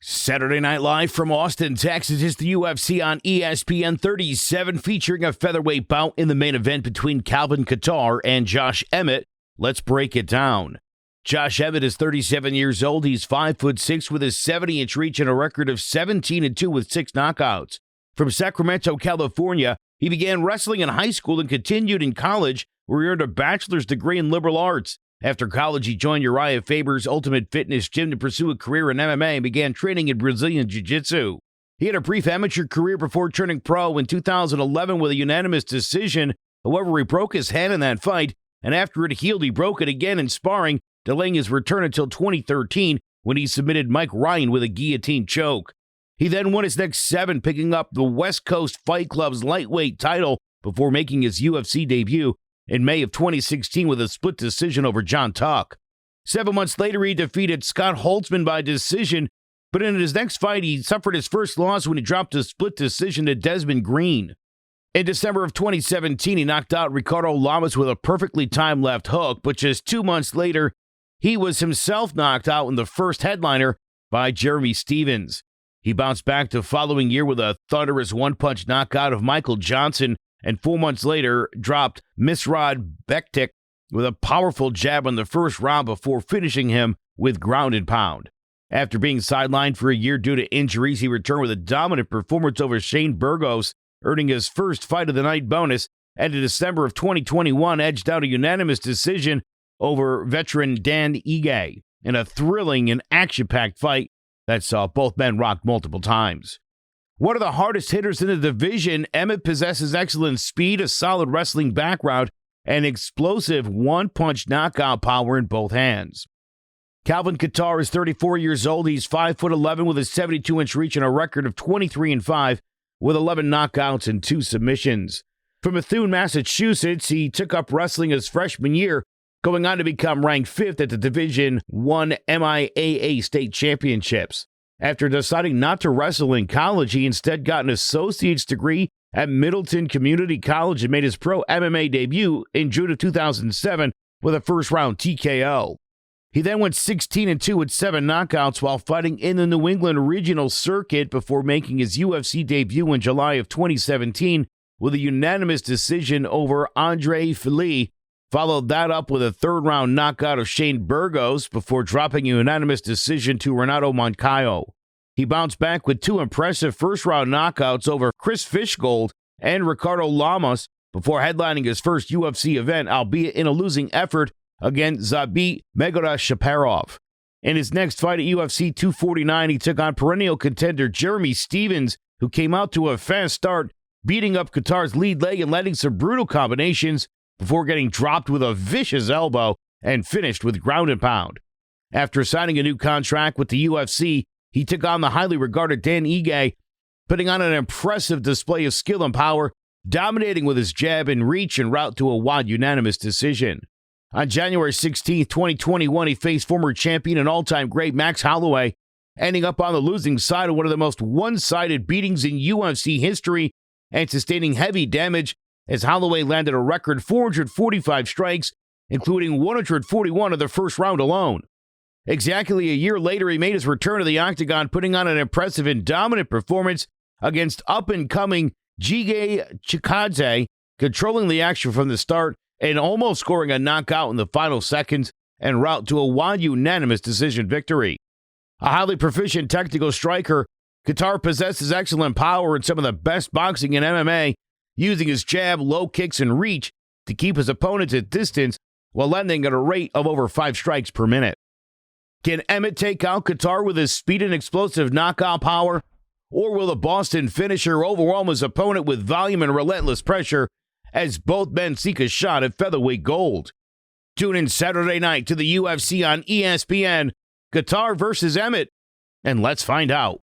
Saturday Night Live from Austin, Texas is the UFC on ESPN 37 featuring a featherweight bout in the main event between Kattar and Josh Emmet. Let's break it down. Josh Emmet is 37 years old. He's 5'6" with a 70-inch reach and a record of 17-2 with 6 knockouts. From Sacramento, California, he began wrestling in high school and continued in college, where he earned a bachelor's degree in liberal arts. After college, he joined Uriah Faber's Ultimate Fitness Gym to pursue a career in MMA and began training in Brazilian Jiu Jitsu. He had a brief amateur career before turning pro in 2011 with a unanimous decision. However, he broke his hand in that fight, and after it healed, he broke it again in sparring, delaying his return until 2013 when he submitted Mike Ryan with a guillotine choke. He then won his next 7, picking up the West Coast Fight Club's lightweight title before making his UFC debut in May of 2016 with a split decision over Jon Tuck. 7 months later, he defeated Scott Holtzman by decision, but in his next fight, he suffered his first loss when he dropped a split decision to Desmond Green. In December of 2017, he knocked out Ricardo Lamas with a perfectly timed left hook, but just 2 months later, he was himself knocked out in the first headliner by Jeremy Stephens. He bounced back the following year with a thunderous one-punch knockout of Michael Johnson, and 4 months later dropped Mirsad Bektic with a powerful jab in the first round before finishing him with ground and pound. After being sidelined for a year due to injuries, he returned with a dominant performance over Shane Burgos, earning his first fight of the night bonus, and in December of 2021 edged out a unanimous decision over veteran Dan Ige in a thrilling and action-packed fight that saw both men rock multiple times. One of the hardest hitters in the division, Emmett possesses excellent speed, a solid wrestling background, and explosive one-punch knockout power in both hands. Kattar is 34 years old. He's 5'11" with a 72-inch reach and a record of 23-5 with 11 knockouts and 2 submissions. From Methuen, Massachusetts, he took up wrestling his freshman year, going on to become ranked 5th at the Division I MIAA state championships. After deciding not to wrestle in college, he instead got an associate's degree at Middleton Community College and made his pro MMA debut in June of 2007 with a first-round TKO. He then went 16-2 with 7 knockouts while fighting in the New England regional circuit before making his UFC debut in July of 2017 with a unanimous decision over Andre Fili. Followed that up with a third-round knockout of Shane Burgos before dropping a unanimous decision to Renato Moncayo. He bounced back with 2 impressive first-round knockouts over Chris Fishgold and Ricardo Lamas before headlining his first UFC event, albeit in a losing effort against Zabit Megadashaparov. In his next fight at UFC 249, he took on perennial contender Jeremy Stephens, who came out to a fast start, beating up Kattar's lead leg and landing some brutal combinations before getting dropped with a vicious elbow and finished with ground and pound. After signing a new contract with the UFC, he took on the highly regarded Dan Ige, putting on an impressive display of skill and power, dominating with his jab and reach en route to a wide unanimous decision. On January 16, 2021, he faced former champion and all-time great Max Holloway, ending up on the losing side of one of the most one-sided beatings in UFC history and sustaining heavy damage as Holloway landed a record 445 strikes, including 141 of the first round alone. Exactly a year later, he made his return to the octagon, putting on an impressive and dominant performance against up-and-coming Ige Chikadze, controlling the action from the start and almost scoring a knockout in the final seconds en route to a wide unanimous decision victory. A highly proficient technical striker, Kattar possesses excellent power and some of the best boxing in MMA, using his jab, low kicks, and reach to keep his opponents at distance while landing at a rate of over 5 strikes per minute. Can Emmett take out Kattar with his speed and explosive knockout power? Or will the Boston finisher overwhelm his opponent with volume and relentless pressure as both men seek a shot at featherweight gold? Tune in Saturday night to the UFC on ESPN, Kattar versus Emmett, and let's find out.